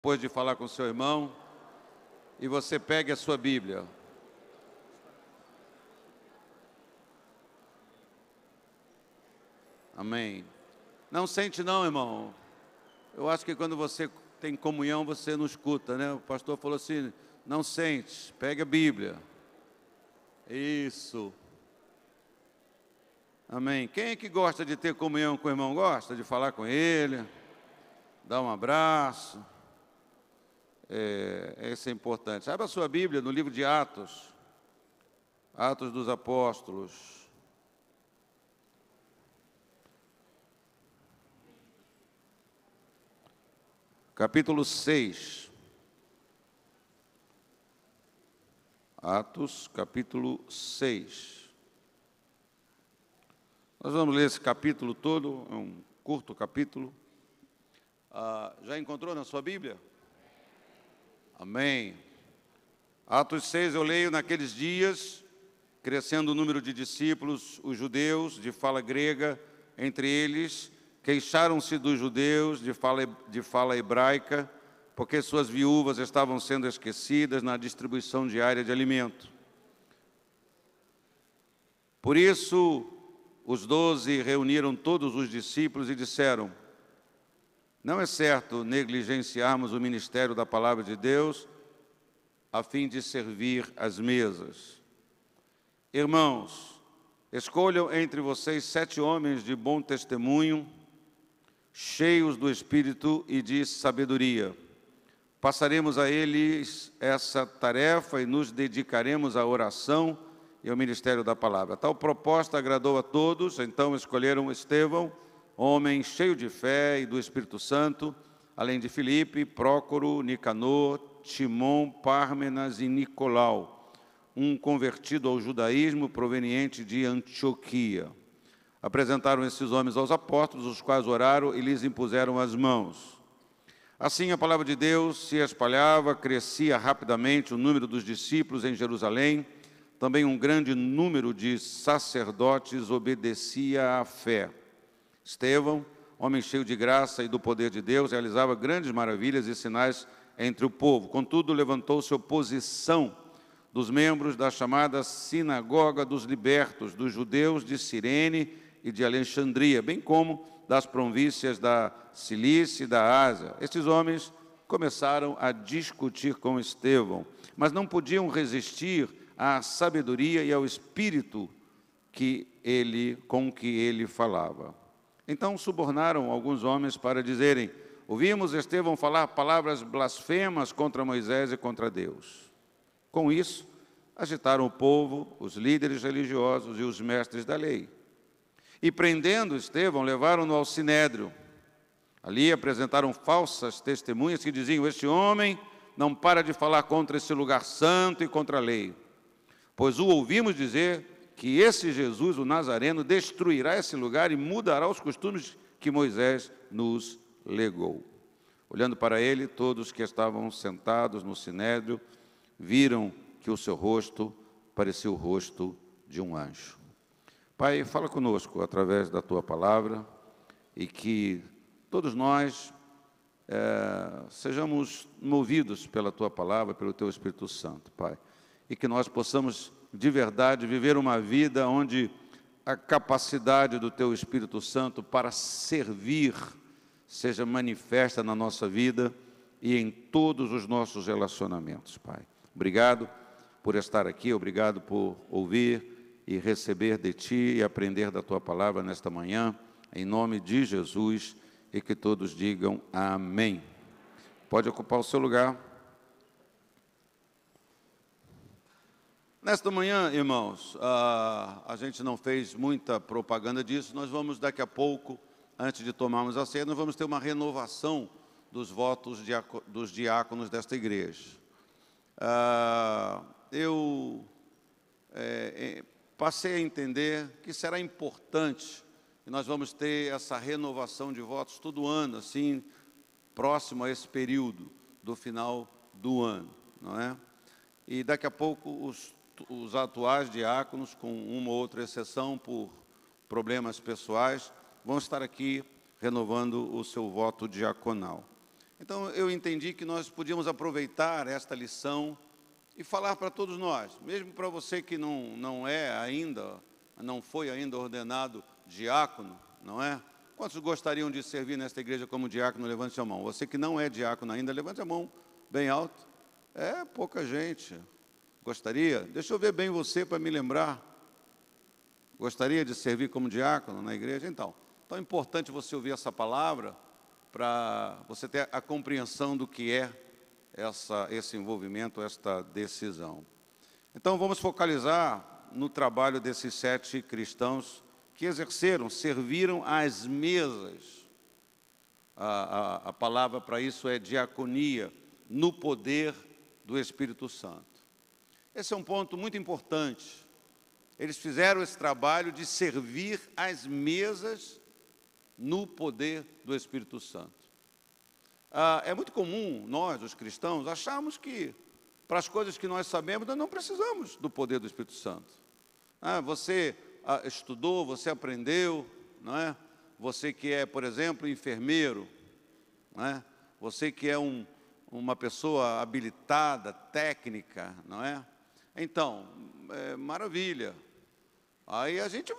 Depois de falar com o seu irmão, e você pegue a sua Bíblia. Amém. Não sente não, irmão. Eu acho que quando você tem comunhão, você não escuta, né? O pastor falou assim, não sente, pegue a Bíblia. Isso. Amém. Quem é que gosta de ter comunhão com o irmão? Gosta de falar com ele, dar um abraço? Isso é importante. Abra a sua Bíblia no livro de Atos. Atos dos Apóstolos. Capítulo 6. Atos, capítulo 6. Nós vamos ler esse capítulo todo, é um curto capítulo. Já encontrou na sua Bíblia? Amém. Atos 6, eu leio: naqueles dias, crescendo o número de discípulos, os judeus de fala grega, entre eles, queixaram-se dos judeus de fala hebraica, porque suas viúvas estavam sendo esquecidas na distribuição diária de alimento. Por isso, os 12 reuniram todos os discípulos e disseram: não é certo negligenciarmos o ministério da palavra de Deus a fim de servir às mesas. Irmãos, escolham entre vocês 7 homens de bom testemunho, cheios do Espírito e de sabedoria. Passaremos a eles essa tarefa e nos dedicaremos à oração e ao ministério da palavra. Tal proposta agradou a todos, então escolheram Estevão, homem cheio de fé e do Espírito Santo, além de Filipe, Prócoro, Nicanor, Timon, Pármenas e Nicolau, um convertido ao judaísmo proveniente de Antioquia. Apresentaram esses homens aos apóstolos, os quais oraram e lhes impuseram as mãos. Assim a palavra de Deus se espalhava, crescia rapidamente o número dos discípulos em Jerusalém. Também um grande número de sacerdotes obedecia à fé. Estevão, homem cheio de graça e do poder de Deus, realizava grandes maravilhas e sinais entre o povo. Contudo, levantou-se oposição dos membros da chamada Sinagoga dos Libertos, dos judeus de Cirene e de Alexandria, bem como das províncias da Cilícia e da Ásia. Estes homens começaram a discutir com Estevão, mas não podiam resistir à sabedoria e ao espírito com que ele falava. Então subornaram alguns homens para dizerem: ouvimos Estevão falar palavras blasfemas contra Moisés e contra Deus. Com isso, agitaram o povo, os líderes religiosos e os mestres da lei. E prendendo Estevão, levaram-no ao Sinédrio. Ali apresentaram falsas testemunhas que diziam: este homem não para de falar contra esse lugar santo e contra a lei. Pois o ouvimos dizer que esse Jesus, o Nazareno, destruirá esse lugar e mudará os costumes que Moisés nos legou. Olhando para ele, todos que estavam sentados no Sinédrio viram que o seu rosto parecia o rosto de um anjo. Pai, fala conosco através da Tua palavra e que todos nós sejamos movidos pela Tua palavra, pelo Teu Espírito Santo, Pai. E que nós possamos, de verdade, viver uma vida onde a capacidade do Teu Espírito Santo para servir seja manifesta na nossa vida e em todos os nossos relacionamentos, Pai. Obrigado por estar aqui, obrigado por ouvir e receber de Ti e aprender da Tua palavra nesta manhã, em nome de Jesus, e que todos digam amém. Pode ocupar o seu lugar. Nesta manhã, irmãos, a gente não fez muita propaganda disso, nós vamos daqui a pouco, antes de tomarmos a ceia, nós vamos ter uma renovação dos votos dos diáconos desta igreja. Eu passei a entender que será importante, e nós vamos ter essa renovação de votos todo ano, assim, próximo a esse período do final do ano, não é? E daqui a pouco os atuais diáconos, com uma ou outra exceção por problemas pessoais, vão estar aqui renovando o seu voto diaconal. Então, eu entendi que nós podíamos aproveitar esta lição e falar para todos nós, mesmo para você que não foi ainda ordenado diácono, não é? Quantos gostariam de servir nesta igreja como diácono? Levante a mão. Você que não é diácono ainda, levante a mão bem alto. É pouca gente. Gostaria? Deixa eu ver bem você para me lembrar. Gostaria de servir como diácono na igreja? Então é importante você ouvir essa palavra para você ter a compreensão do que é esse envolvimento, esta decisão. Então, vamos focalizar no trabalho desses 7 cristãos que serviram às mesas. A palavra para isso é diaconia, no poder do Espírito Santo. Esse é um ponto muito importante. Eles fizeram esse trabalho de servir às mesas no poder do Espírito Santo. É muito comum nós, os cristãos, acharmos que para as coisas que nós sabemos, nós não precisamos do poder do Espírito Santo. Você estudou, você aprendeu, não é? Você que é, por exemplo, enfermeiro, não é? Você que é uma pessoa habilitada, técnica, não é? Então, maravilha. Aí a gente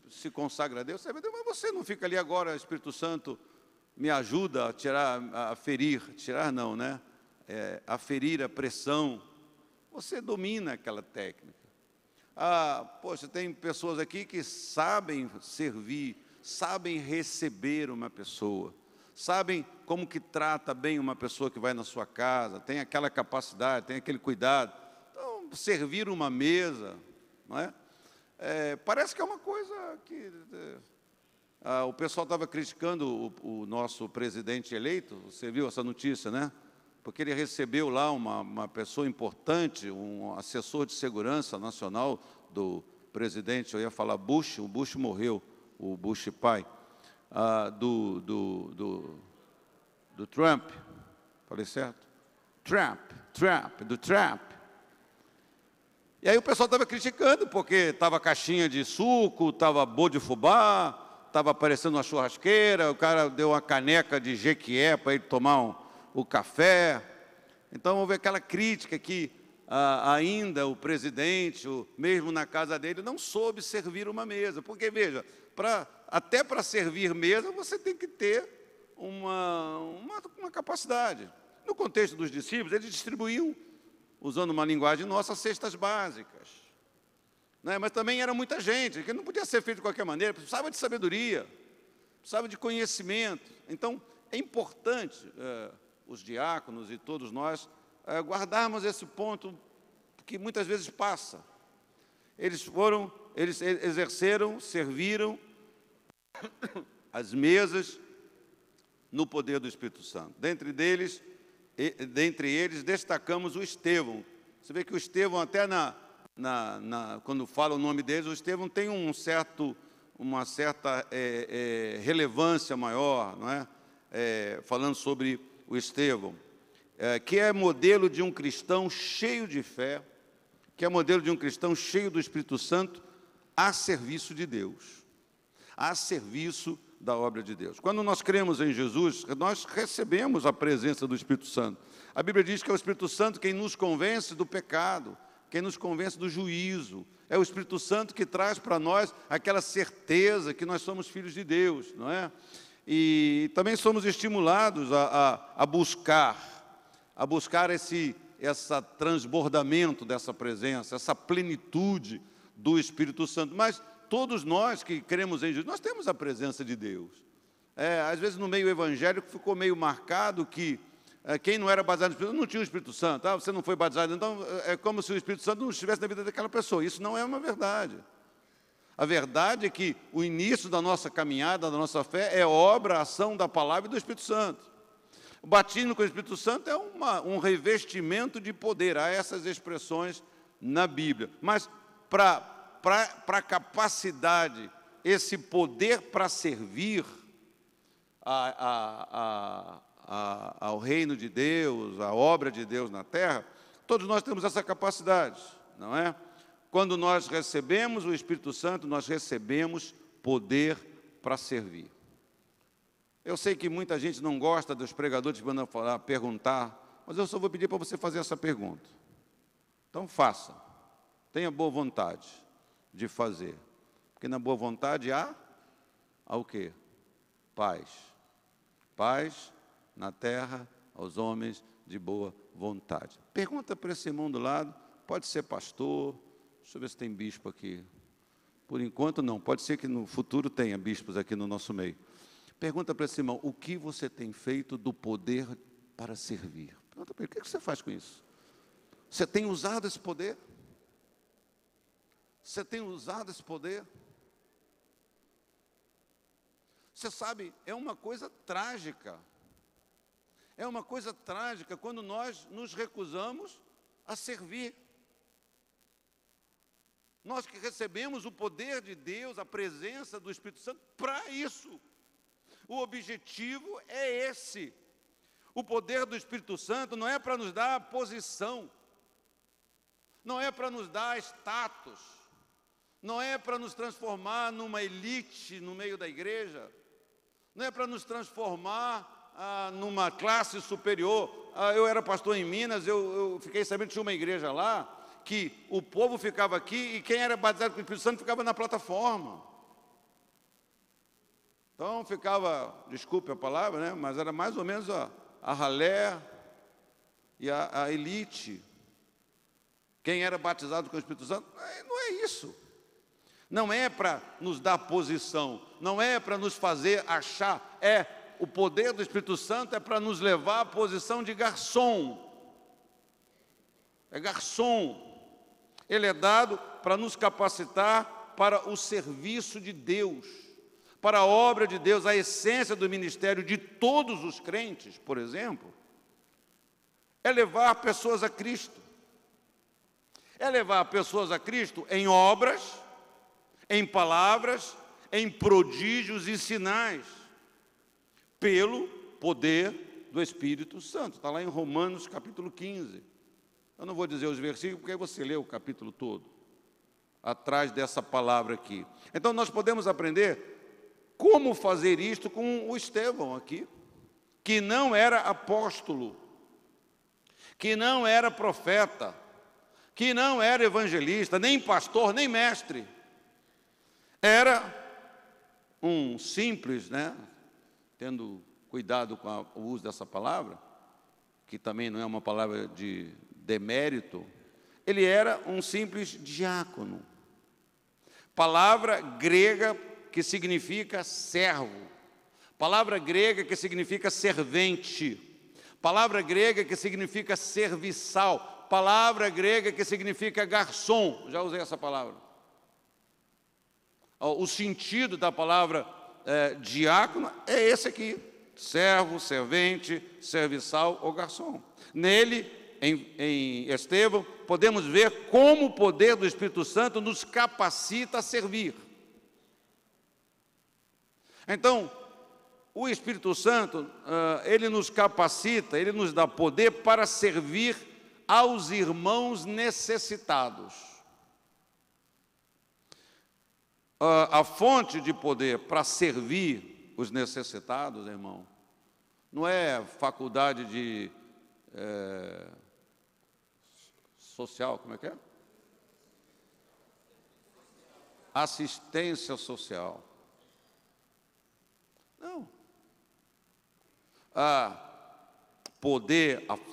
se consagra a Deus, mas você não fica ali agora, Espírito Santo, me ajuda a aferir a pressão. Você domina aquela técnica. Poxa, tem pessoas aqui que sabem servir, sabem receber uma pessoa, sabem como que trata bem uma pessoa que vai na sua casa, tem aquela capacidade, tem aquele cuidado. Então, servir uma mesa, não é? Parece que é uma coisa que... o pessoal estava criticando o nosso presidente eleito, você viu essa notícia, né? Porque ele recebeu lá uma pessoa importante, um assessor de segurança nacional do presidente, eu ia falar Bush, o Bush morreu, o Bush pai, do Trump, falei certo? Do Trump. E aí o pessoal estava criticando, porque estava caixinha de suco, estava bolo de fubá, estava aparecendo uma churrasqueira, o cara deu uma caneca de jequié para ele tomar o café. Então, houve aquela crítica que ainda o presidente, mesmo na casa dele, não soube servir uma mesa. Porque, veja, até para servir mesa, você tem que ter uma capacidade. No contexto dos discípulos, eles distribuíam, usando uma linguagem nossa, cestas básicas. Mas também era muita gente, que não podia ser feito de qualquer maneira, precisava de sabedoria, precisava de conhecimento. Então, é importante os diáconos e todos nós guardarmos esse ponto que muitas vezes passa. Eles exerceram, serviram as mesas no poder do Espírito Santo. Dentre eles destacamos o Estevão. Você vê que o Estevão, até quando fala o nome deles, o Estevão tem uma certa relevância maior, não é? Falando sobre o Estevão, que é modelo de um cristão cheio de fé, que é modelo de um cristão cheio do Espírito Santo, a serviço de Deus, a serviço da obra de Deus. Quando nós cremos em Jesus, nós recebemos a presença do Espírito Santo. A Bíblia diz que é o Espírito Santo quem nos convence do pecado, quem nos convence do juízo. É o Espírito Santo que traz para nós aquela certeza que nós somos filhos de Deus, não é? E também somos estimulados a buscar esse transbordamento dessa presença, essa plenitude do Espírito Santo. Mas todos nós que cremos em Jesus, nós temos a presença de Deus. Às vezes no meio evangélico ficou meio marcado que quem não era batizado no Espírito Santo não tinha o Espírito Santo. Você não foi batizado, então é como se o Espírito Santo não estivesse na vida daquela pessoa. Isso não é uma verdade. A verdade é que o início da nossa caminhada, da nossa fé, é obra, ação da palavra e do Espírito Santo. O batismo com o Espírito Santo é um revestimento de poder. Há essas expressões na Bíblia. Mas para a capacidade, esse poder para servir ao reino de Deus, à obra de Deus na terra, todos nós temos essa capacidade, não é? Quando nós recebemos o Espírito Santo, nós recebemos poder para servir. Eu sei que muita gente não gosta dos pregadores que mandam falar, perguntar, mas eu só vou pedir para você fazer essa pergunta. Então faça. Tenha boa vontade de fazer. Porque na boa vontade há o quê? Paz. Paz na terra aos homens de boa vontade. Pergunta para esse irmão do lado, pode ser pastor, deixa eu ver se tem bispo aqui. Por enquanto não, pode ser que no futuro tenha bispos aqui no nosso meio. Pergunta para esse irmão, o que você tem feito do poder para servir? Pergunta para ele, o que você faz com isso? Você tem usado esse poder? Você tem usado esse poder? Você sabe, é uma coisa trágica. É uma coisa trágica quando nós nos recusamos a servir. Nós que recebemos o poder de Deus, a presença do Espírito Santo, para isso. O objetivo é esse. O poder do Espírito Santo não é para nos dar posição, não é para nos dar status, não é para nos transformar numa elite no meio da igreja, não é para nos transformar numa classe superior. Eu era pastor em Minas, eu fiquei sabendo que tinha uma igreja lá, que o povo ficava aqui e quem era batizado com o Espírito Santo ficava na plataforma. Então ficava, desculpe a palavra, né, mas era mais ou menos a ralé e a elite. Quem era batizado com o Espírito Santo, não é isso. Não é para nos dar posição, não é para nos fazer achar, o poder do Espírito Santo é para nos levar à posição de garçom. É garçom. Ele é dado para nos capacitar para o serviço de Deus, para a obra de Deus. A essência do ministério de todos os crentes, por exemplo, é levar pessoas a Cristo. É levar pessoas a Cristo em obras, em palavras, em prodígios e sinais, pelo poder do Espírito Santo. Está lá em Romanos capítulo 15. Eu não vou dizer os versículos, porque aí você lê o capítulo todo, atrás dessa palavra aqui. Então nós podemos aprender como fazer isto com o Estevão aqui, que não era apóstolo, que não era profeta, que não era evangelista, nem pastor, nem mestre. Era um simples, tendo cuidado com o uso dessa palavra, que também não é uma palavra de demérito, ele era um simples diácono. Palavra grega que significa servo, palavra grega que significa servente, palavra grega que significa serviçal, palavra grega que significa garçom. Já usei essa palavra. O sentido da palavra diácono é esse aqui: servo, servente, serviçal ou garçom. Nele, em Estevão, podemos ver como o poder do Espírito Santo nos capacita a servir. Então, o Espírito Santo, ele nos capacita, ele nos dá poder para servir aos irmãos necessitados. A fonte de poder para servir os necessitados, irmão, não é faculdade de social, como é que é? Assistência social. Não. A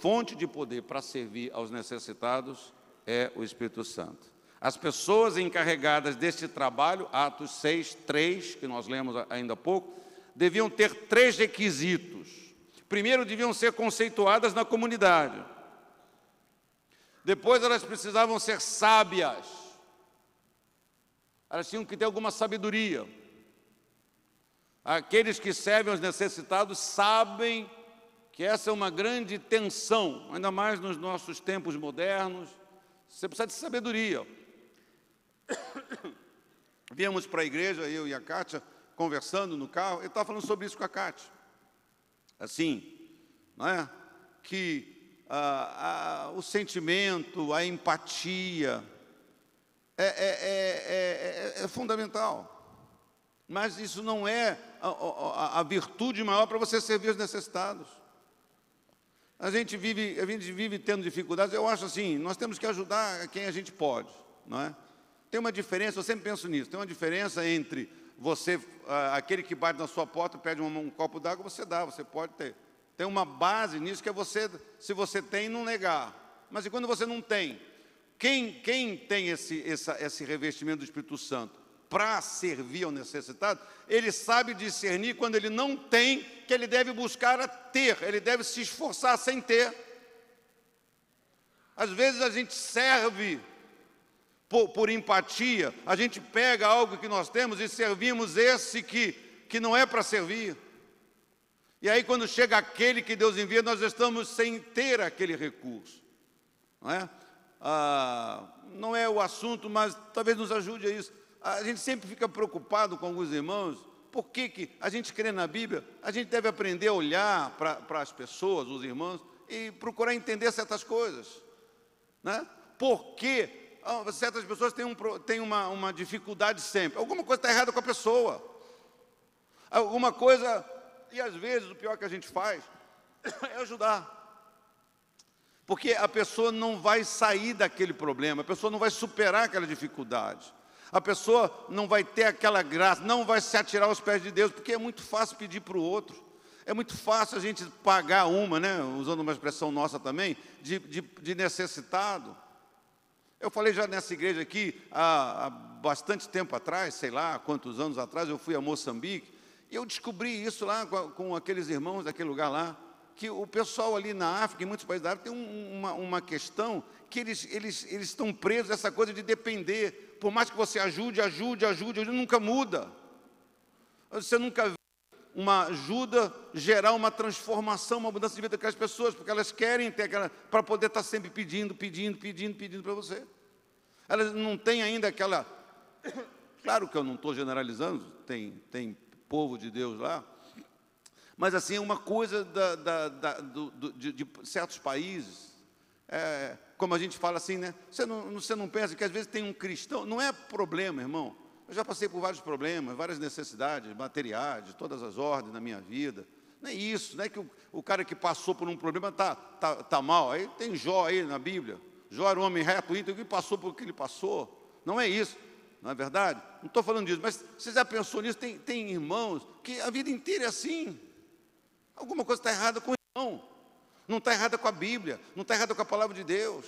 fonte de poder para servir aos necessitados é o Espírito Santo. As pessoas encarregadas deste trabalho, Atos 6, 3, que nós lemos ainda há pouco, deviam ter 3 requisitos. Primeiro, deviam ser conceituadas na comunidade. Depois, elas precisavam ser sábias. Elas tinham que ter alguma sabedoria. Aqueles que servem aos necessitados sabem que essa é uma grande tensão, ainda mais nos nossos tempos modernos. Você precisa de sabedoria. Viemos para a igreja, eu e a Kátia, conversando no carro, eu estava falando sobre isso com a Kátia. Assim, não é? Que o sentimento, a empatia é fundamental. Mas isso não é a virtude maior para você servir os necessitados. A gente vive tendo dificuldades. Eu acho assim, nós temos que ajudar quem a gente pode, não é? Tem uma diferença, eu sempre penso nisso, tem uma diferença entre você, aquele que bate na sua porta, pede um copo d'água, você dá, você pode ter. Tem uma base nisso que é você, se você tem, não negar. Mas e quando você não tem? Quem tem esse revestimento do Espírito Santo para servir ao necessitado, ele sabe discernir quando ele não tem, que ele deve buscar a ter, ele deve se esforçar sem ter. Às vezes a gente serve por empatia, a gente pega algo que nós temos e servimos esse que não é para servir. E aí quando chega aquele que Deus envia, nós estamos sem ter aquele recurso. Não é? Não é o assunto, mas talvez nos ajude a isso. A gente sempre fica preocupado com alguns irmãos. Por que a gente crê na Bíblia? A gente deve aprender a olhar para as pessoas, os irmãos, e procurar entender certas coisas, né? Porque certas pessoas têm uma dificuldade sempre. Alguma coisa está errada com a pessoa. Alguma coisa... E às vezes o pior que a gente faz é ajudar. Porque a pessoa não vai sair daquele problema, a pessoa não vai superar aquela dificuldade. A pessoa não vai ter aquela graça, não vai se atirar aos pés de Deus, porque é muito fácil pedir para o outro. É muito fácil a gente pagar né, usando uma expressão nossa também, de necessitado. Eu falei já nessa igreja aqui, há bastante tempo atrás, sei lá quantos anos atrás, eu fui a Moçambique, e eu descobri isso lá com aqueles irmãos daquele lugar lá, que o pessoal ali na África, em muitos países da África, tem uma questão que eles estão presos a essa coisa de depender. Por mais que você ajude, nunca muda. Você nunca vê uma ajuda gerar uma transformação, uma mudança de vida daquelas pessoas, porque elas querem ter aquela, para poder estar sempre pedindo para você. Elas não têm ainda aquela... Claro que eu não estou generalizando, tem povo de Deus lá, mas assim, uma coisa de certos países, como a gente fala assim, né? Você não pensa que às vezes tem um cristão, não é problema, irmão. Eu já passei por vários problemas, várias necessidades materiais, de todas as ordens na minha vida. Não é isso, não é que o cara que passou por um problema tá mal. Aí tem Jó aí na Bíblia. Jó era um homem reto, íntegro, que passou por o que ele passou. Não é isso. Não é verdade? Não estou falando disso, mas você já pensou nisso? Tem irmãos que a vida inteira é assim. Alguma coisa está errada com o irmão. Não está errada com a Bíblia, não está errada com a palavra de Deus.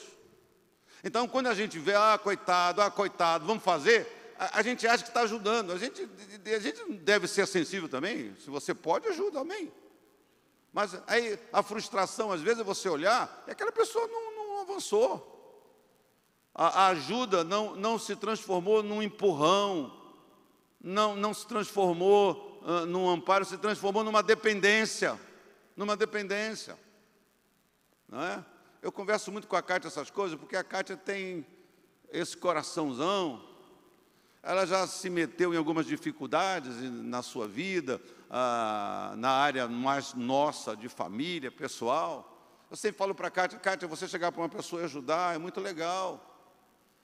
Então, quando a gente vê, coitado, vamos fazer, a gente acha que está ajudando. A gente deve ser sensível também. Se você pode, ajuda, amém. Mas aí a frustração, às vezes, é você olhar e aquela pessoa não avançou. A ajuda não se transformou num empurrão, não se transformou num amparo, se transformou numa dependência. Não é? Eu converso muito com a Kátia essas coisas, porque a Kátia tem esse coraçãozão, ela já se meteu em algumas dificuldades na sua vida, na área mais nossa, de família, pessoal. Eu sempre falo para a Kátia, você chegar para uma pessoa e ajudar, é muito legal.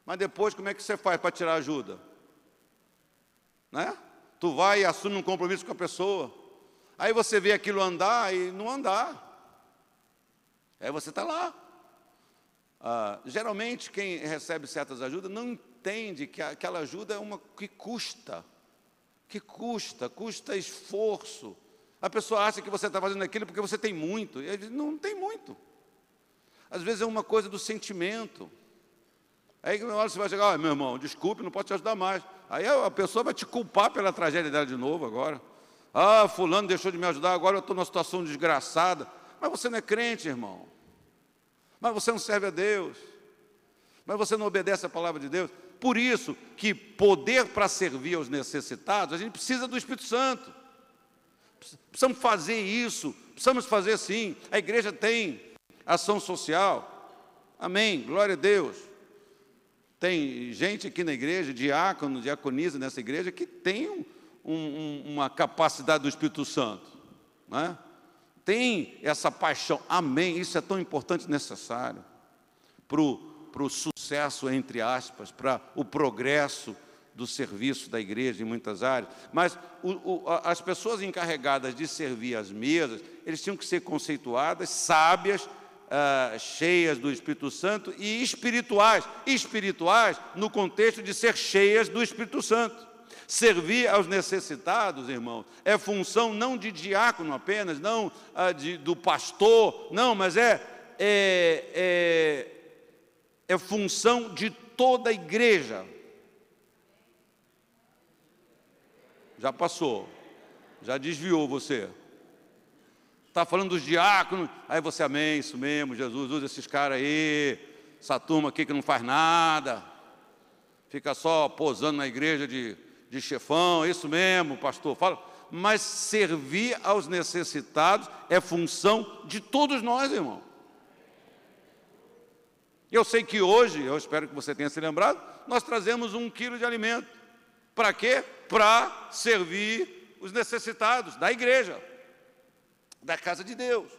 Mas depois, como é que você faz para tirar ajuda? Né? Tu vai e assume um compromisso com a pessoa. Aí você vê aquilo andar e não andar. Aí você está lá. Geralmente, quem recebe certas ajudas não entende que aquela ajuda é uma que custa esforço. A pessoa acha que você está fazendo aquilo porque você tem muito. E às vezes não tem muito. Às vezes é uma coisa do sentimento. Aí na hora você vai chegar, meu irmão, desculpe, não posso te ajudar mais. Aí a pessoa vai te culpar pela tragédia dela de novo agora. Fulano deixou de me ajudar, agora eu estou numa situação desgraçada. Mas você não é crente, irmão. Mas você não serve a Deus. Mas você não obedece a palavra de Deus. Por isso que poder para servir aos necessitados, a gente precisa do Espírito Santo. Precisamos fazer isso, precisamos fazer sim. A igreja tem ação social. Amém, glória a Deus. Tem gente aqui na igreja, diácono, diaconisa nessa igreja, que tem uma capacidade do Espírito Santo, né? Tem essa paixão, amém, isso é tão importante e necessário para o sucesso, entre aspas, para o progresso do serviço da igreja em muitas áreas, mas as pessoas encarregadas de servir as mesas, eles tinham que ser conceituadas, sábias, cheias do Espírito Santo e espirituais no contexto de ser cheias do Espírito Santo. Servir aos necessitados, irmãos, é função não de diácono apenas, não do pastor, não, mas é função de toda a igreja. Já passou, já desviou você. Está falando dos diáconos, aí você, amém, isso mesmo, Jesus, usa esses caras aí, essa turma aqui que não faz nada, fica só posando na igreja de chefão, isso mesmo, pastor, fala. Mas servir aos necessitados é função de todos nós, irmão. Eu sei que hoje, eu espero que você tenha se lembrado, nós trazemos 1 quilo de alimento. Para quê? Para servir os necessitados da igreja, da casa de Deus.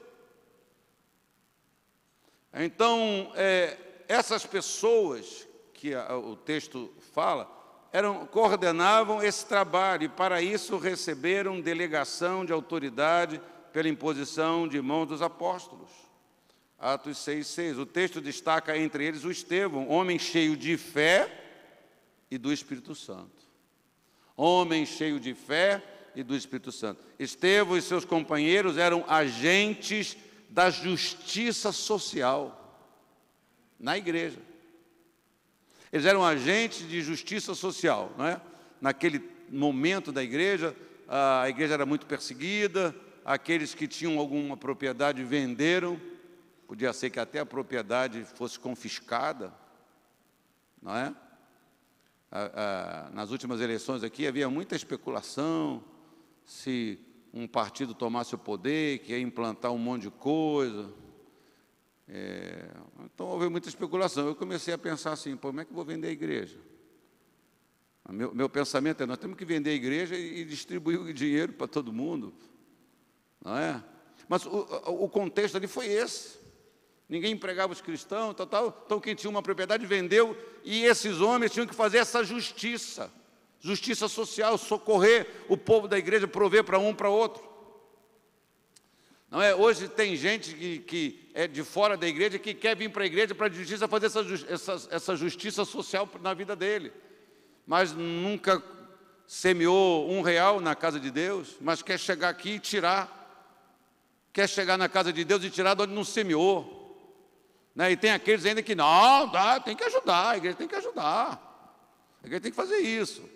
Então, essas pessoas que o texto fala, coordenavam esse trabalho e para isso receberam delegação de autoridade pela imposição de mãos dos apóstolos. Atos 6:6. O texto destaca entre eles o Estevão, homem cheio de fé e do Espírito Santo. Homem cheio de fé e do Espírito Santo. Estevão e seus companheiros eram agentes da justiça social na igreja. Eles eram agentes de justiça social, não é? Naquele momento da igreja, a igreja era muito perseguida, aqueles que tinham alguma propriedade venderam, podia ser que até a propriedade fosse confiscada, não é? Nas últimas eleições aqui havia muita especulação, se um partido tomasse o poder, que ia implantar um monte de coisa. Então houve muita especulação. Eu comecei a pensar assim, como é que eu vou vender a igreja? Meu pensamento nós temos que vender a igreja e distribuir o dinheiro para todo mundo, não é? Mas o contexto ali foi esse. Ninguém empregava os cristãos, então quem tinha uma propriedade vendeu, e esses homens tinham que fazer essa justiça social, socorrer o povo da igreja, prover para um, para outro. Não é? Hoje tem gente que é de fora da igreja, que quer vir para a igreja para a justiça, fazer essa justiça social na vida dele, mas nunca semeou R$1 na casa de Deus, mas quer chegar aqui e tirar, quer chegar na casa de Deus e tirar de onde não semeou. Né? E tem aqueles ainda que, não, tem que ajudar, a igreja tem que ajudar, a igreja tem que fazer isso.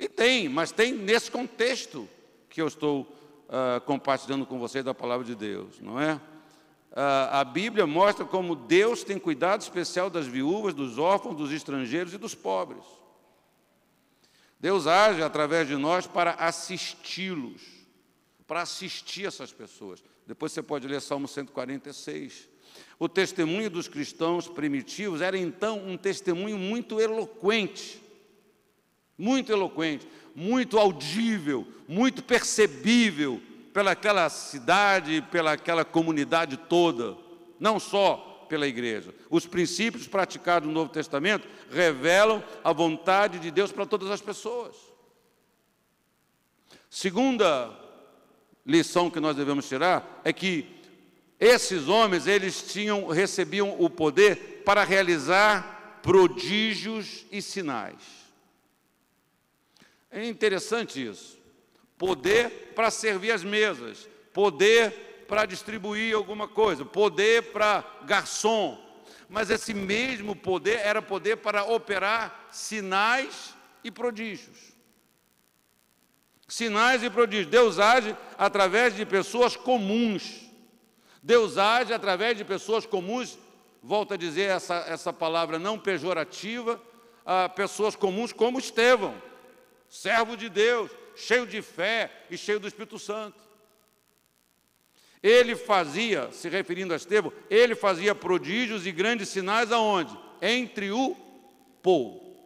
E tem, mas tem nesse contexto que eu estou compartilhando com vocês da palavra de Deus, não é? A Bíblia mostra como Deus tem cuidado especial das viúvas, dos órfãos, dos estrangeiros e dos pobres. Deus age através de nós para assisti-los, para assistir essas pessoas. Depois você pode ler Salmo 146. O testemunho dos cristãos primitivos era então um testemunho muito eloquente, muito audível, muito percebível pelaquela cidade, pelaquela comunidade toda, não só pela igreja. Os princípios praticados no Novo Testamento revelam a vontade de Deus para todas as pessoas. Segunda lição que nós devemos tirar é que esses homens, recebiam o poder para realizar prodígios e sinais. É interessante isso. Poder para servir as mesas, poder para distribuir alguma coisa, poder para garçom. Mas esse mesmo poder era poder para operar sinais e prodígios. Sinais e prodígios. Deus age através de pessoas comuns. Deus age através de pessoas comuns, volto a dizer essa palavra não pejorativa, pessoas comuns como Estevão, servo de Deus, cheio de fé e cheio do Espírito Santo. Ele fazia, se referindo a Estevão, ele fazia prodígios e grandes sinais aonde? Entre o povo.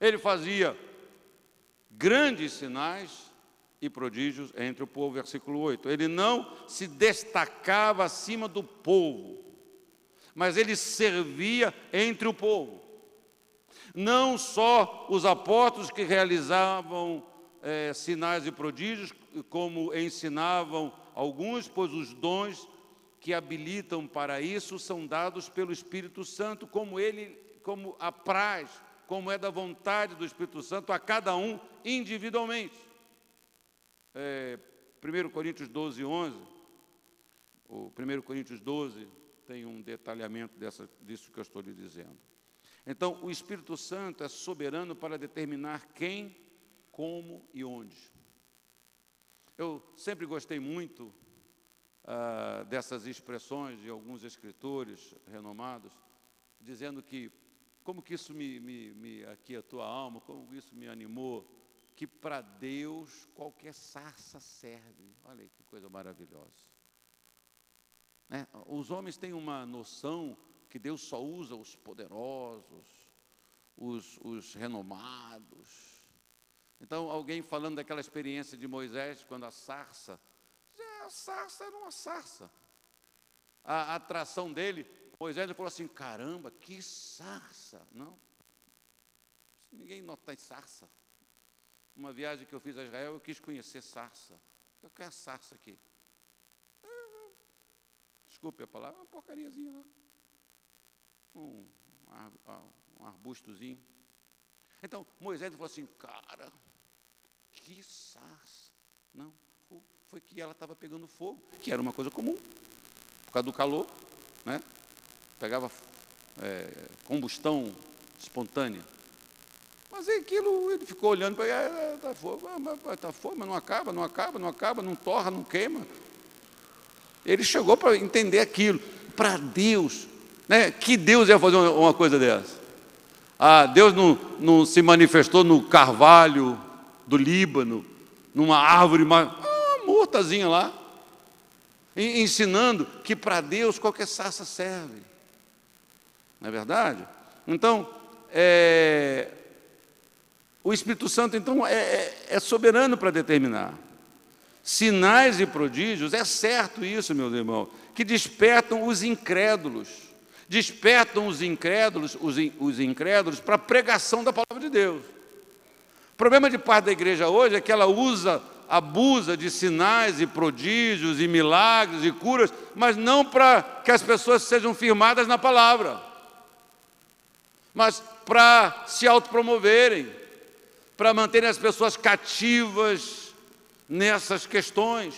Ele fazia grandes sinais e prodígios entre o povo, versículo 8. Ele não se destacava acima do povo, mas ele servia entre o povo. Não só os apóstolos que realizavam sinais e prodígios, como ensinavam alguns, pois os dons que habilitam para isso são dados pelo Espírito Santo, como apraz, como é da vontade do Espírito Santo a cada um individualmente. 1 Coríntios 12, 11, o 1 Coríntios 12 tem um detalhamento disso que eu estou lhe dizendo. Então, o Espírito Santo é soberano para determinar quem, como e onde. Eu sempre gostei muito dessas expressões de alguns escritores renomados, dizendo que, como que isso me aquietou a alma, como isso me animou, que para Deus qualquer sarça serve. Olha aí que coisa maravilhosa. Os homens têm uma noção que Deus só usa os poderosos, os renomados. Então, alguém falando daquela experiência de Moisés, quando a sarça era uma sarça. A atração dele, Moisés falou assim, caramba, que sarça. Não, ninguém nota em sarça. Uma viagem que eu fiz a Israel, eu quis conhecer sarça. Eu quero sarça aqui. Desculpe a palavra, uma porcariazinha lá. Um arbustozinho. Então, Moisés falou assim, cara, que sarça. Não, foi que ela estava pegando fogo, que era uma coisa comum, por causa do calor, né? Pegava combustão espontânea. Mas aquilo, ele ficou olhando para ele, está fogo, está fogo, mas não acaba, não torra, não queima. Ele chegou para entender aquilo. Para Deus, né? Que Deus ia fazer uma coisa dessa? Deus não se manifestou no carvalho do Líbano, numa árvore, uma murtazinha lá, ensinando que para Deus qualquer sarça serve. Não é verdade? Então, o Espírito Santo, então, é soberano para determinar. Sinais e prodígios, é certo isso, meus irmãos, que despertam os incrédulos. Despertam os incrédulos para a pregação da palavra de Deus. O problema de parte da igreja hoje é que ela abusa de sinais e prodígios e milagres e curas, mas não para que as pessoas sejam firmadas na palavra, mas para se autopromoverem, para manterem as pessoas cativas nessas questões,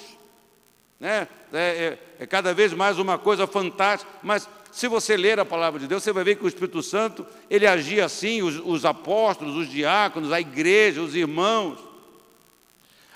né? É cada vez mais uma coisa fantástica, mas se você ler a palavra de Deus, você vai ver que o Espírito Santo, ele agia assim, os apóstolos, os diáconos, a igreja, os irmãos,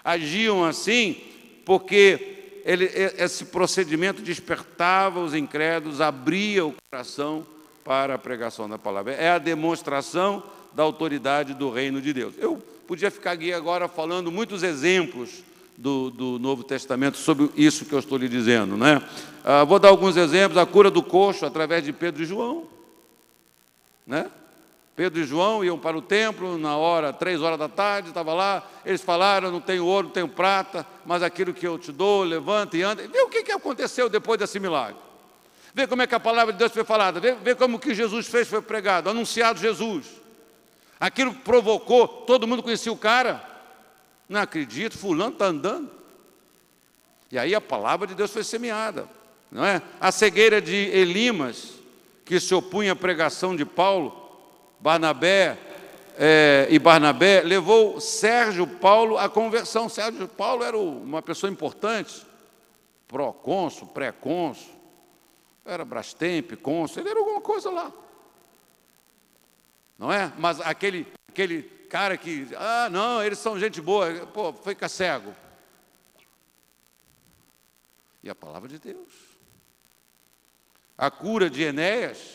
agiam assim, porque esse procedimento despertava os incrédulos, abria o coração para a pregação da palavra. É a demonstração da autoridade do reino de Deus. Eu podia ficar aqui agora falando muitos exemplos do Novo Testamento sobre isso que eu estou lhe dizendo, né? Vou dar alguns exemplos. A cura do coxo através de Pedro e João, né? Pedro e João iam para o templo na hora, 3 horas da tarde, estava lá, eles falaram, não tenho ouro, não tenho prata, mas aquilo que eu te dou, levanta e anda. Vê o que aconteceu depois desse milagre. Vê como é que a palavra de Deus foi falada, vê como que Jesus fez, foi pregado, anunciado Jesus. Aquilo provocou, todo mundo conhecia o cara. Não acredito, fulano está andando. E aí a palavra de Deus foi semeada, não é? A cegueira de Elimas, que se opunha à pregação de Paulo, Barnabé, levou Sérgio Paulo à conversão. Sérgio Paulo era uma pessoa importante, procônsul, pré-cônsul, era Brastemp, cônsul, ele era alguma coisa lá, não é? Mas aquele cara que, não, eles são gente boa, pô, fica cego. E a palavra de Deus. A cura de Enéas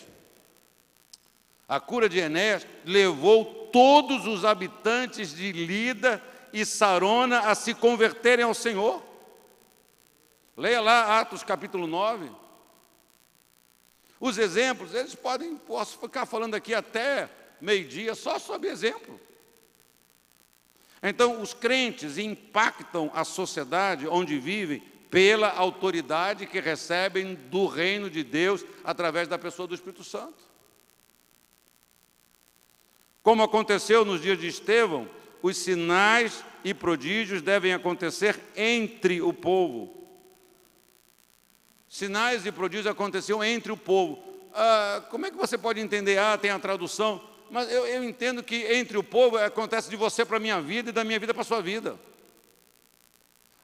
levou todos os habitantes de Lida e Sarona a se converterem ao Senhor. Leia lá Atos capítulo 9. Os exemplos, posso ficar falando aqui até meio-dia só sobre exemplo. Então, os crentes impactam a sociedade onde vivem pela autoridade que recebem do reino de Deus através da pessoa do Espírito Santo. Como aconteceu nos dias de Estevão, os sinais e prodígios devem acontecer entre o povo. Sinais e prodígios aconteciam entre o povo. Como é que você pode entender? Tem a tradução. Mas eu entendo que entre o povo acontece de você para a minha vida e da minha vida para a sua vida.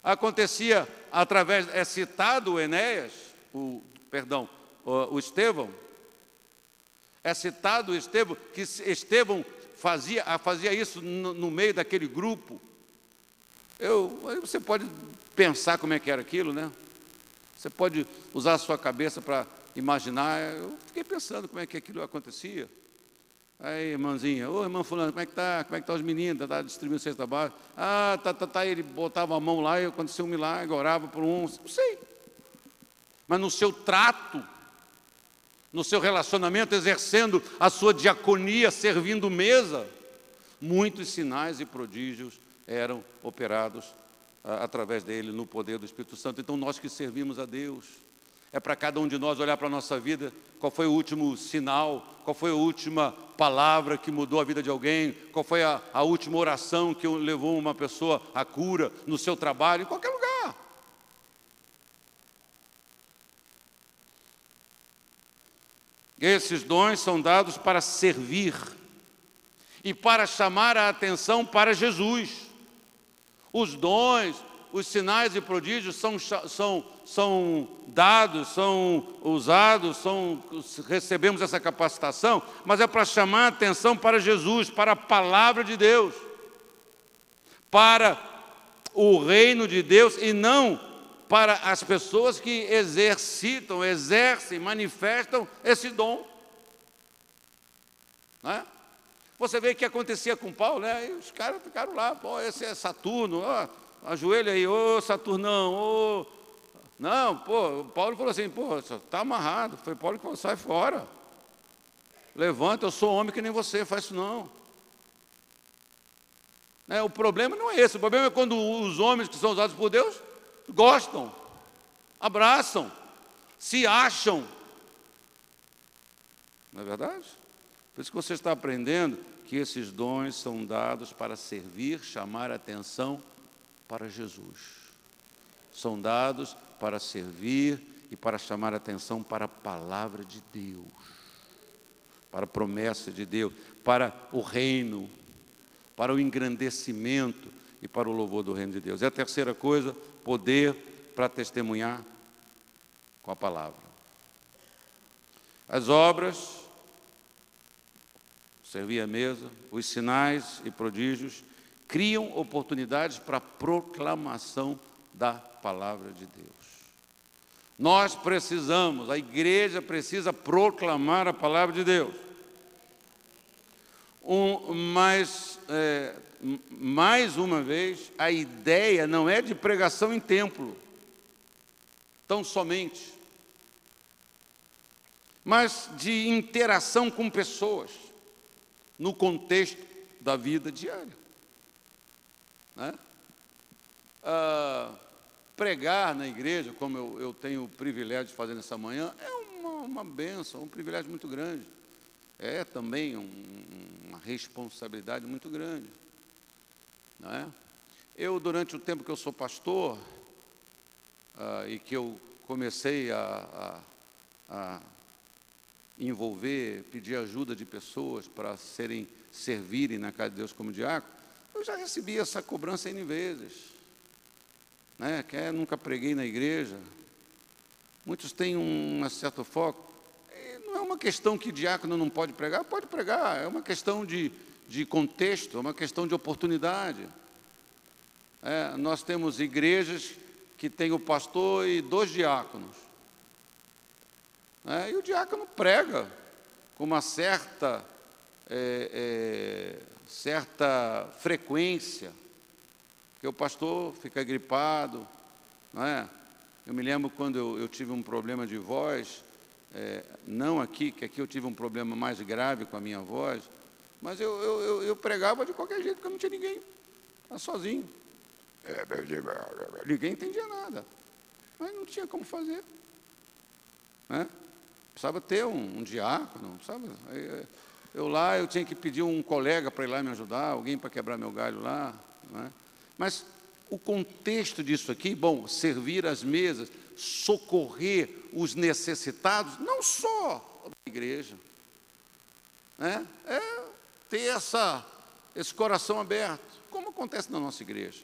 Acontecia através, é citado o Enéas, o Estevão. É citado o Estevão, que Estevão fazia isso no meio daquele grupo. Você pode pensar como é que era aquilo, né? Você pode usar a sua cabeça para imaginar. Eu fiquei pensando como é que aquilo acontecia. Aí, irmãzinha, ô irmã fulano, como é que está? Como é que estão os meninos? Está distribuindo cesta básica? Tá. Ele botava a mão lá e acontecia um milagre, orava por um, não sei. Mas no seu trato, no seu relacionamento, exercendo a sua diaconia, servindo mesa, muitos sinais e prodígios eram operados através dele, no poder do Espírito Santo. Então, nós que servimos a Deus, é para cada um de nós olhar para a nossa vida, qual foi o último sinal, qual foi a última palavra que mudou a vida de alguém, qual foi a última oração que levou uma pessoa à cura, no seu trabalho, em qualquer lugar. Esses dons são dados para servir e para chamar a atenção para Jesus. Os dons, os sinais e prodígios são dados, são usados, recebemos essa capacitação, mas é para chamar a atenção para Jesus, para a palavra de Deus, para o reino de Deus e não para as pessoas que exercem, manifestam esse dom. Não é? Você vê o que acontecia com Paulo, né? E os caras ficaram lá, esse é Saturno, ajoelha aí, Saturnão, Não, Paulo falou assim, está amarrado. Foi Paulo que falou, sai fora. Levanta, eu sou homem que nem você, faz isso não. O problema não é esse, o problema é quando os homens que são usados por Deus gostam, abraçam, se acham. Não é verdade? Por isso que você está aprendendo que esses dons são dados para servir, chamar a atenção para Jesus. São dados para servir e para chamar a atenção para a palavra de Deus, para a promessa de Deus, para o reino, para o engrandecimento e para o louvor do reino de Deus. E a terceira coisa, poder para testemunhar com a palavra. As obras, servir a mesa, os sinais e prodígios criam oportunidades para a proclamação da palavra de Deus. Nós precisamos, a igreja precisa proclamar a palavra de Deus. Mais uma vez, a ideia não é de pregação em templo, tão somente, mas de interação com pessoas, no contexto da vida diária. Né? Pregar na igreja, como eu tenho o privilégio de fazer nessa manhã, é uma bênção, um privilégio muito grande. É também uma responsabilidade muito grande. Não é? Eu, durante o tempo que eu sou pastor, e que eu comecei a envolver, pedir ajuda de pessoas para servirem na casa de Deus como diácono, eu já recebi essa cobrança N vezes. Né? Nunca preguei na igreja. Muitos têm um certo foco. E não é uma questão que diácono não pode pregar, é uma questão de contexto, é uma questão de oportunidade. Nós temos igrejas que têm o pastor e 2 diáconos. E o diácono prega com uma certa frequência, porque o pastor fica gripado. Não é? Eu me lembro quando eu tive um problema de voz, não aqui, que aqui eu tive um problema mais grave com a minha voz, mas eu pregava de qualquer jeito, porque não tinha ninguém, estava sozinho. Ninguém entendia nada, mas não tinha como fazer. Precisava ter um diácono, sabe? eu tinha que pedir um colega para ir lá me ajudar, alguém para quebrar meu galho lá, não é? Mas o contexto disso aqui, bom, servir as mesas, socorrer os necessitados, não só da igreja, né? É ter esse coração aberto, como acontece na nossa igreja.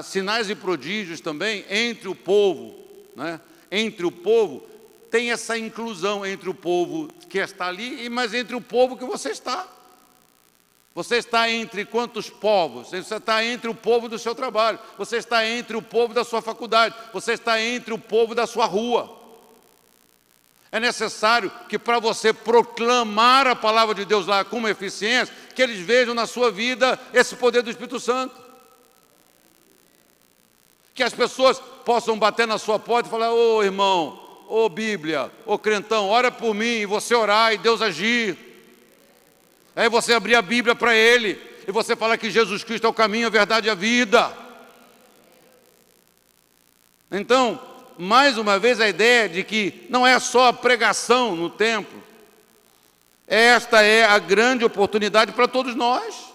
Sinais e prodígios também entre o povo, né? Entre o povo, tem essa inclusão entre o povo que está ali, mas entre o povo que você está. Você está entre quantos povos? Você está entre o povo do seu trabalho, você está entre o povo da sua faculdade, você está entre o povo da sua rua. É necessário que, para você proclamar a palavra de Deus lá com uma eficiência, que eles vejam na sua vida esse poder do Espírito Santo. Que as pessoas possam bater na sua porta e falar: ô irmão, ô Bíblia, ô crentão, ora por mim, e você orar e Deus agir. Aí você abrir a Bíblia para ele, e você falar que Jesus Cristo é o caminho, a verdade e a vida. Então, mais uma vez a ideia de que não é só a pregação no templo. Esta é a grande oportunidade para todos nós.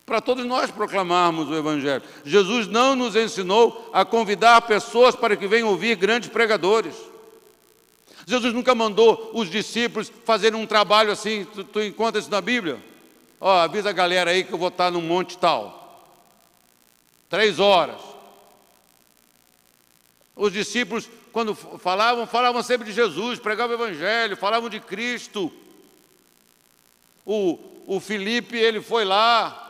Para todos nós proclamarmos o Evangelho. Jesus não nos ensinou a convidar pessoas para que venham ouvir grandes pregadores. Jesus nunca mandou os discípulos fazerem um trabalho assim. Tu encontra isso na Bíblia? Ó, avisa a galera aí que eu vou estar num monte tal. 3 horas. Os discípulos, quando falavam sempre de Jesus, pregavam o Evangelho, falavam de Cristo. O Filipe, ele foi lá,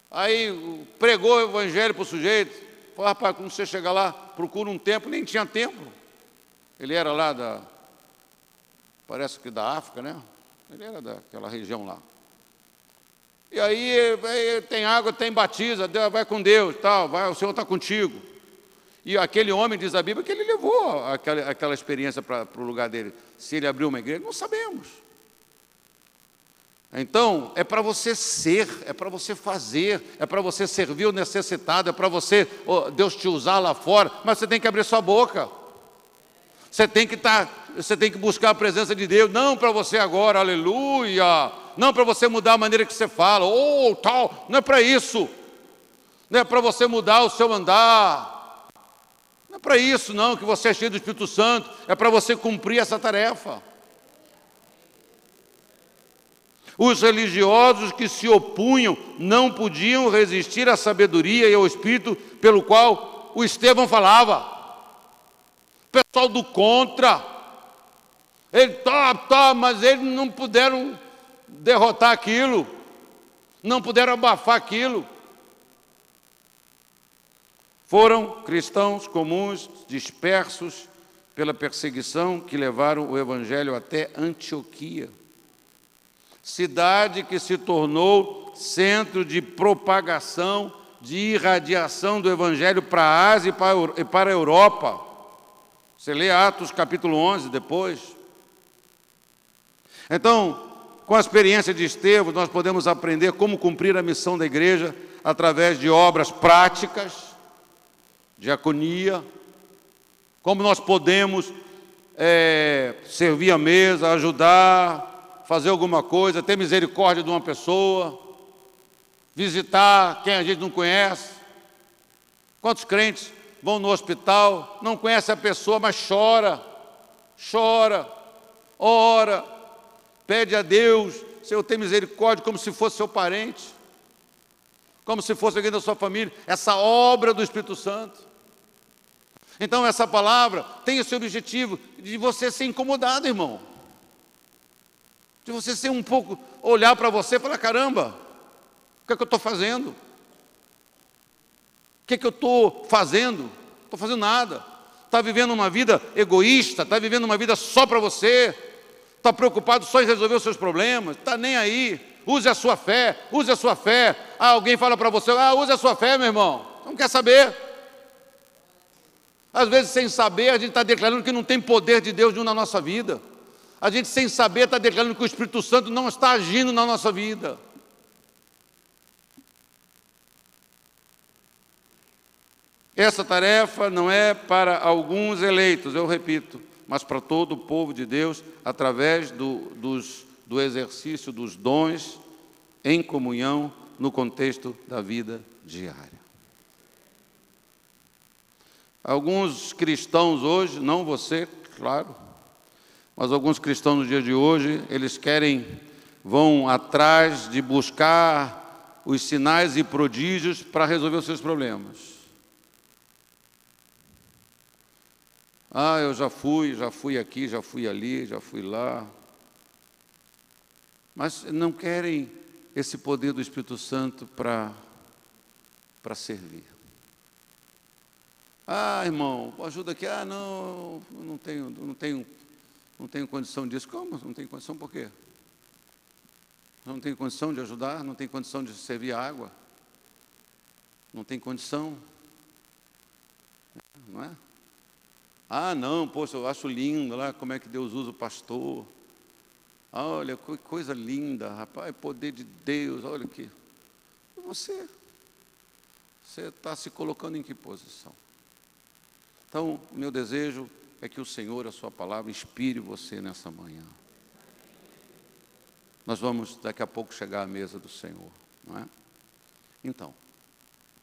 aí pregou o Evangelho para o sujeito. Falou: rapaz, quando você chegar lá, procura um templo. Nem tinha templo. Ele era lá parece que da África, né? Ele era daquela região lá. E aí tem água, tem batiza, vai com Deus, tal, vai, o Senhor está contigo. E aquele homem, diz a Bíblia, que ele levou aquela experiência para o lugar dele. Se ele abriu uma igreja, não sabemos. Então, é para você ser, é para você fazer, é para você servir o necessitado, é para você, Deus te usar lá fora, mas você tem que abrir sua boca. Você tem que buscar a presença de Deus, não para você agora, aleluia, não para você mudar a maneira que você fala, tal, não é para isso. Não é para você mudar o seu andar. Não é para isso não, que você é cheio do Espírito Santo, é para você cumprir essa tarefa. Os religiosos que se opunham não podiam resistir à sabedoria e ao Espírito pelo qual o Estevão falava. O pessoal do contra, ele mas eles não puderam derrotar aquilo, não puderam abafar aquilo. Foram cristãos comuns, dispersos pela perseguição, que levaram o Evangelho até Antioquia, cidade que se tornou centro de propagação, de irradiação do Evangelho para a Ásia e para a Europa. Você lê Atos capítulo 11 depois. Então, com a experiência de Estevão, nós podemos aprender como cumprir a missão da igreja através de obras práticas, diaconia, como nós podemos servir a mesa, ajudar, fazer alguma coisa, ter misericórdia de uma pessoa, visitar quem a gente não conhece. Quantos crentes vão no hospital, não conhecem a pessoa, mas chora, ora, pede a Deus: Senhor, tem misericórdia, como se fosse seu parente, como se fosse alguém da sua família. Essa obra do Espírito Santo. Então essa palavra tem esse objetivo de você ser incomodado, irmão. De você ser um pouco, olhar para você e falar: caramba, o que é que eu estou fazendo? O que é que eu estou fazendo? Não estou fazendo nada. Está vivendo uma vida egoísta, está vivendo uma vida só para você, está preocupado só em resolver os seus problemas, está nem aí. Use a sua fé, use a sua fé. Alguém fala para você: use a sua fé, meu irmão. Não quer saber. Às vezes, sem saber, a gente está declarando que não tem poder de Deus na nossa vida. A gente, sem saber, está declarando que o Espírito Santo não está agindo na nossa vida. Essa tarefa não é para alguns eleitos, eu repito, mas para todo o povo de Deus, através do exercício dos dons em comunhão no contexto da vida diária. Alguns cristãos hoje, não você, claro, mas alguns cristãos no dia de hoje, eles vão atrás de buscar os sinais e prodígios para resolver os seus problemas. Ah, eu já fui aqui, já fui ali, já fui lá. Mas não querem esse poder do Espírito Santo para servir. Ah, irmão, ajuda aqui. Ah, não, eu não tenho condição disso. Como? Não tenho condição por quê? Não tenho condição de ajudar, não tenho condição de servir água. Não tem condição. Não é? Ah, não, poxa, eu acho lindo lá como é que Deus usa o pastor. Olha, que coisa linda, rapaz, poder de Deus, olha aqui. Você está se colocando em que posição? Então, meu desejo é que o Senhor, a sua palavra, inspire você nessa manhã. Nós vamos daqui a pouco chegar à mesa do Senhor, não é? Então,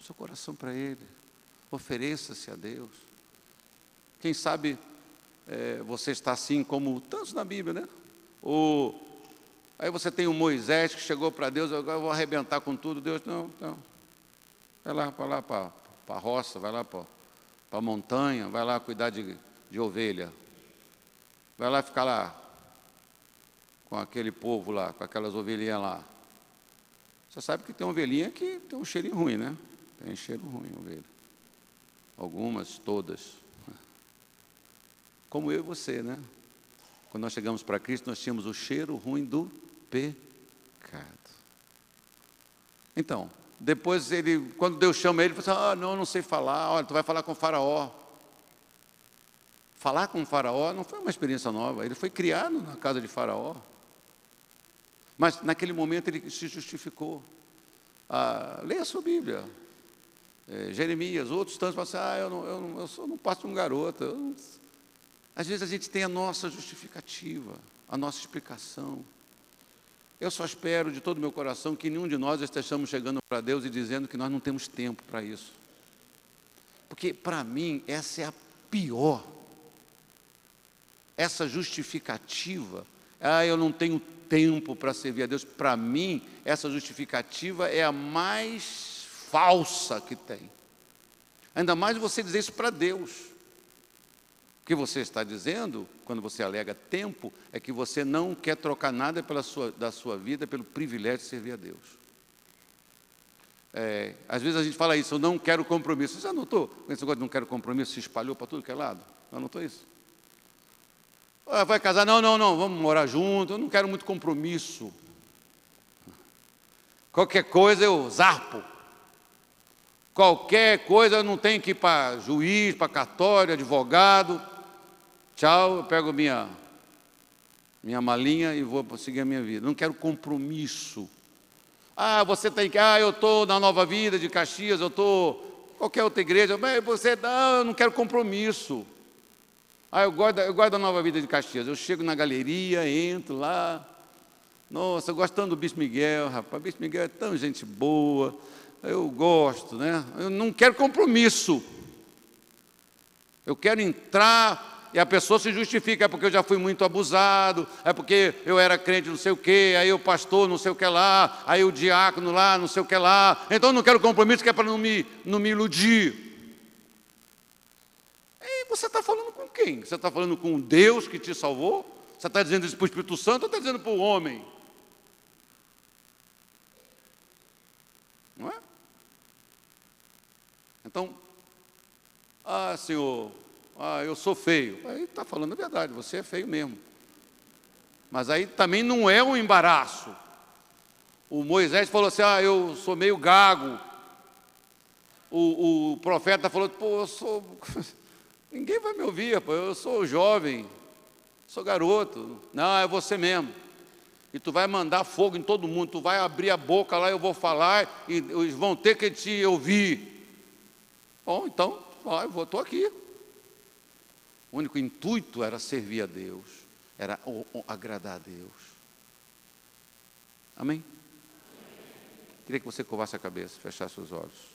seu coração para Ele, ofereça-se a Deus. Quem sabe você está assim como tantos na Bíblia, né? Aí você tem o Moisés que chegou para Deus, agora eu vou arrebentar com tudo. Deus, não. Vai lá para a roça, vai lá para a montanha, vai lá cuidar de ovelha. Vai lá ficar lá com aquele povo lá, com aquelas ovelhinhas lá. Você sabe que tem ovelhinha que tem um cheirinho ruim, né? Tem cheiro ruim, ovelha. Algumas, todas. Como eu e você, né? Quando nós chegamos para Cristo, nós tínhamos o cheiro ruim do pecado. Então, depois quando Deus chama ele, ele fala assim, não sei falar, olha, tu vai falar com o faraó. Falar com o faraó não foi uma experiência nova, ele foi criado na casa de faraó. Mas naquele momento ele se justificou. Leia a sua Bíblia. Jeremias, outros tantos falam assim, eu não passo de um garoto. Às vezes a gente tem a nossa justificativa, a nossa explicação. Eu só espero de todo o meu coração que nenhum de nós estejamos chegando para Deus e dizendo que nós não temos tempo para isso. Porque para mim essa é a pior. Essa justificativa, eu não tenho tempo para servir a Deus. Para mim, essa justificativa é a mais falsa que tem. Ainda mais você dizer isso para Deus. O que você está dizendo, quando você alega tempo, é que você não quer trocar nada da sua vida pelo privilégio de servir a Deus. Às vezes a gente fala isso, eu não quero compromisso. Você já notou? Esse negócio de não quero compromisso se espalhou para tudo que é lado? Já notou isso? Vai casar? Não, vamos morar junto, eu não quero muito compromisso. Qualquer coisa eu zarpo. Qualquer coisa eu não tenho que ir para juiz, para cartório, advogado. Tchau, eu pego minha malinha e vou seguir a minha vida. Não quero compromisso. Você tem que... eu estou na Nova Vida de Caxias, eu estou... Qualquer outra igreja. Mas você... Não, eu não quero compromisso. Eu gosto da Nova Vida de Caxias. Eu chego na galeria, entro lá. Nossa, eu gosto tanto do Bispo Miguel, rapaz. O Bispo Miguel é tão gente boa. Eu gosto, né? Eu não quero compromisso. Eu quero entrar e a pessoa se justifica. É porque eu já fui muito abusado, é porque eu era crente não sei o quê, aí o pastor não sei o que lá, aí o diácono lá não sei o que lá. Então eu não quero compromisso, que é para não me iludir. E você está falando com quem? Você está falando com Deus que te salvou? Você está dizendo isso para o Espírito Santo ou está dizendo para o homem? Não é? Então, Senhor, eu sou feio. Aí está falando a verdade, você é feio mesmo. Mas aí também não é um embaraço. O Moisés falou assim, eu sou meio gago. O profeta falou, eu sou... Ninguém vai me ouvir, eu sou jovem, sou garoto. Não, é você mesmo. E tu vai mandar fogo em todo mundo, tu vai abrir a boca lá, eu vou falar e eles vão ter que te ouvir. Bom, então, eu estou aqui. O único intuito era servir a Deus, era agradar a Deus. Amém? Queria que você curvasse a cabeça, fechasse os olhos.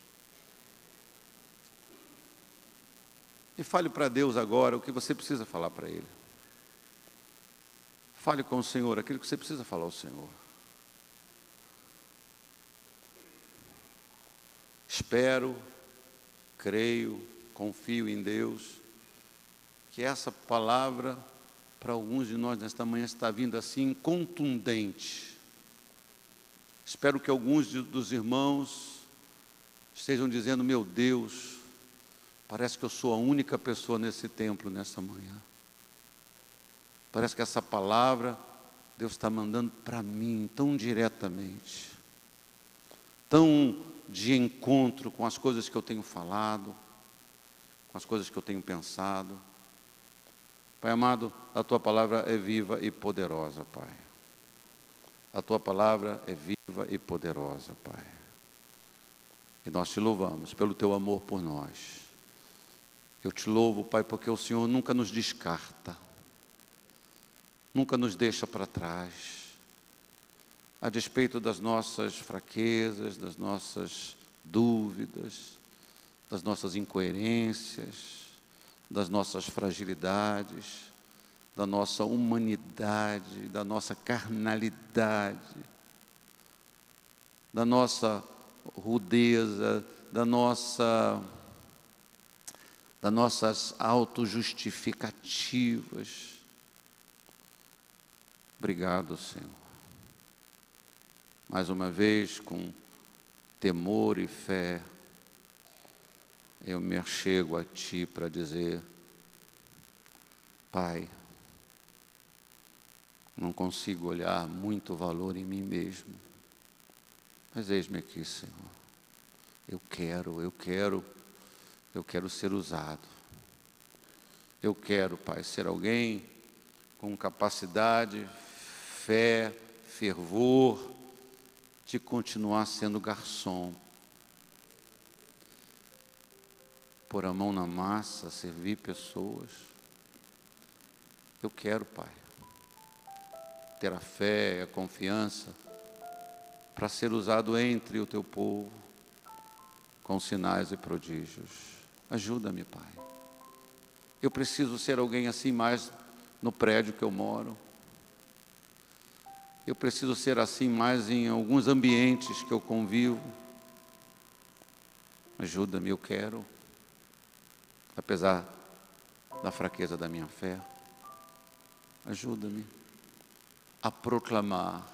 E fale para Deus agora o que você precisa falar para Ele. Fale com o Senhor aquilo que você precisa falar ao Senhor. Espero, creio, confio em Deus, que essa palavra, para alguns de nós nesta manhã, está vindo assim contundente. Espero que alguns dos irmãos estejam dizendo: meu Deus, parece que eu sou a única pessoa nesse templo nessa manhã. Parece que essa palavra Deus está mandando para mim tão diretamente, tão de encontro com as coisas que eu tenho falado, com as coisas que eu tenho pensado. Pai amado, a Tua palavra é viva e poderosa, Pai. A Tua palavra é viva e poderosa, Pai. E nós te louvamos pelo Teu amor por nós. Eu te louvo, Pai, porque o Senhor nunca nos descarta, nunca nos deixa para trás. A despeito das nossas fraquezas, das nossas dúvidas, das nossas incoerências, das nossas fragilidades, da nossa humanidade, da nossa carnalidade, da nossa rudeza, das nossas autojustificativas. Obrigado, Senhor. Mais uma vez, com temor e fé, eu me achego a Ti para dizer: Pai, não consigo olhar muito valor em mim mesmo, mas eis-me aqui, Senhor. Eu quero ser usado. Eu quero, Pai, ser alguém com capacidade, fé, fervor, de continuar sendo garçom, pôr a mão na massa, servir pessoas. Eu quero, Pai, ter a fé, a confiança, para ser usado entre o Teu povo, com sinais e prodígios. Ajuda-me, Pai. Eu preciso ser alguém assim mais no prédio que eu moro. Eu preciso ser assim mais em alguns ambientes que eu convivo. Ajuda-me, eu quero, apesar da fraqueza da minha fé. Ajuda-me a proclamar,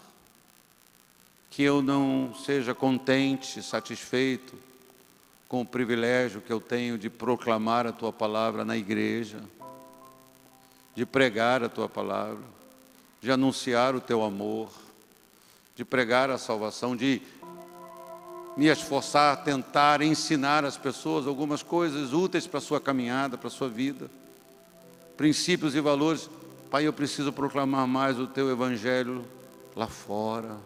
que eu não seja contente, satisfeito com o privilégio que eu tenho de proclamar a Tua palavra na igreja, de pregar a Tua palavra, de anunciar o Teu amor, de pregar a salvação, de me esforçar, tentar ensinar às pessoas algumas coisas úteis para a sua caminhada, para a sua vida, princípios e valores. Pai, eu preciso proclamar mais o Teu Evangelho lá fora,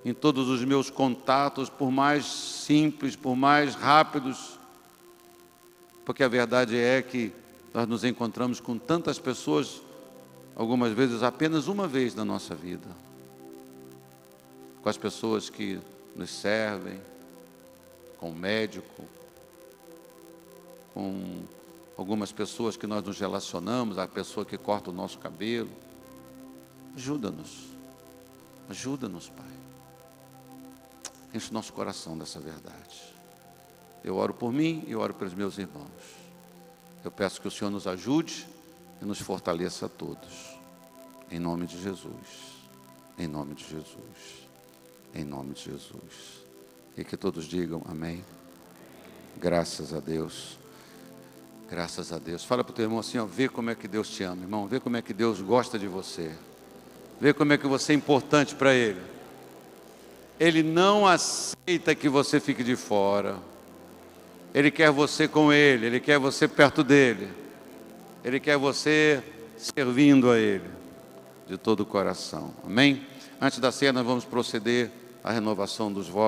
em todos os meus contatos, por mais simples, por mais rápidos, porque a verdade é que nós nos encontramos com tantas pessoas, algumas vezes apenas uma vez na nossa vida, com as pessoas que nos servem, com o médico, com algumas pessoas que nós nos relacionamos, a pessoa que corta o nosso cabelo. Ajuda-nos, Pai. Enche o nosso coração dessa verdade. Eu oro por mim e oro pelos meus irmãos. Eu peço que o Senhor nos ajude e nos fortaleça a todos. Em nome de Jesus. Em nome de Jesus. Em nome de Jesus. E que todos digam amém. Graças a Deus. Graças a Deus. Fala para o teu irmão assim, ó, vê como é que Deus te ama, irmão. Vê como é que Deus gosta de você. Vê como é que você é importante para Ele. Ele não aceita que você fique de fora. Ele quer você com Ele. Ele quer você perto dEle. Ele quer você servindo a Ele de todo o coração. Amém? Antes da ceia, nós vamos proceder à renovação dos votos.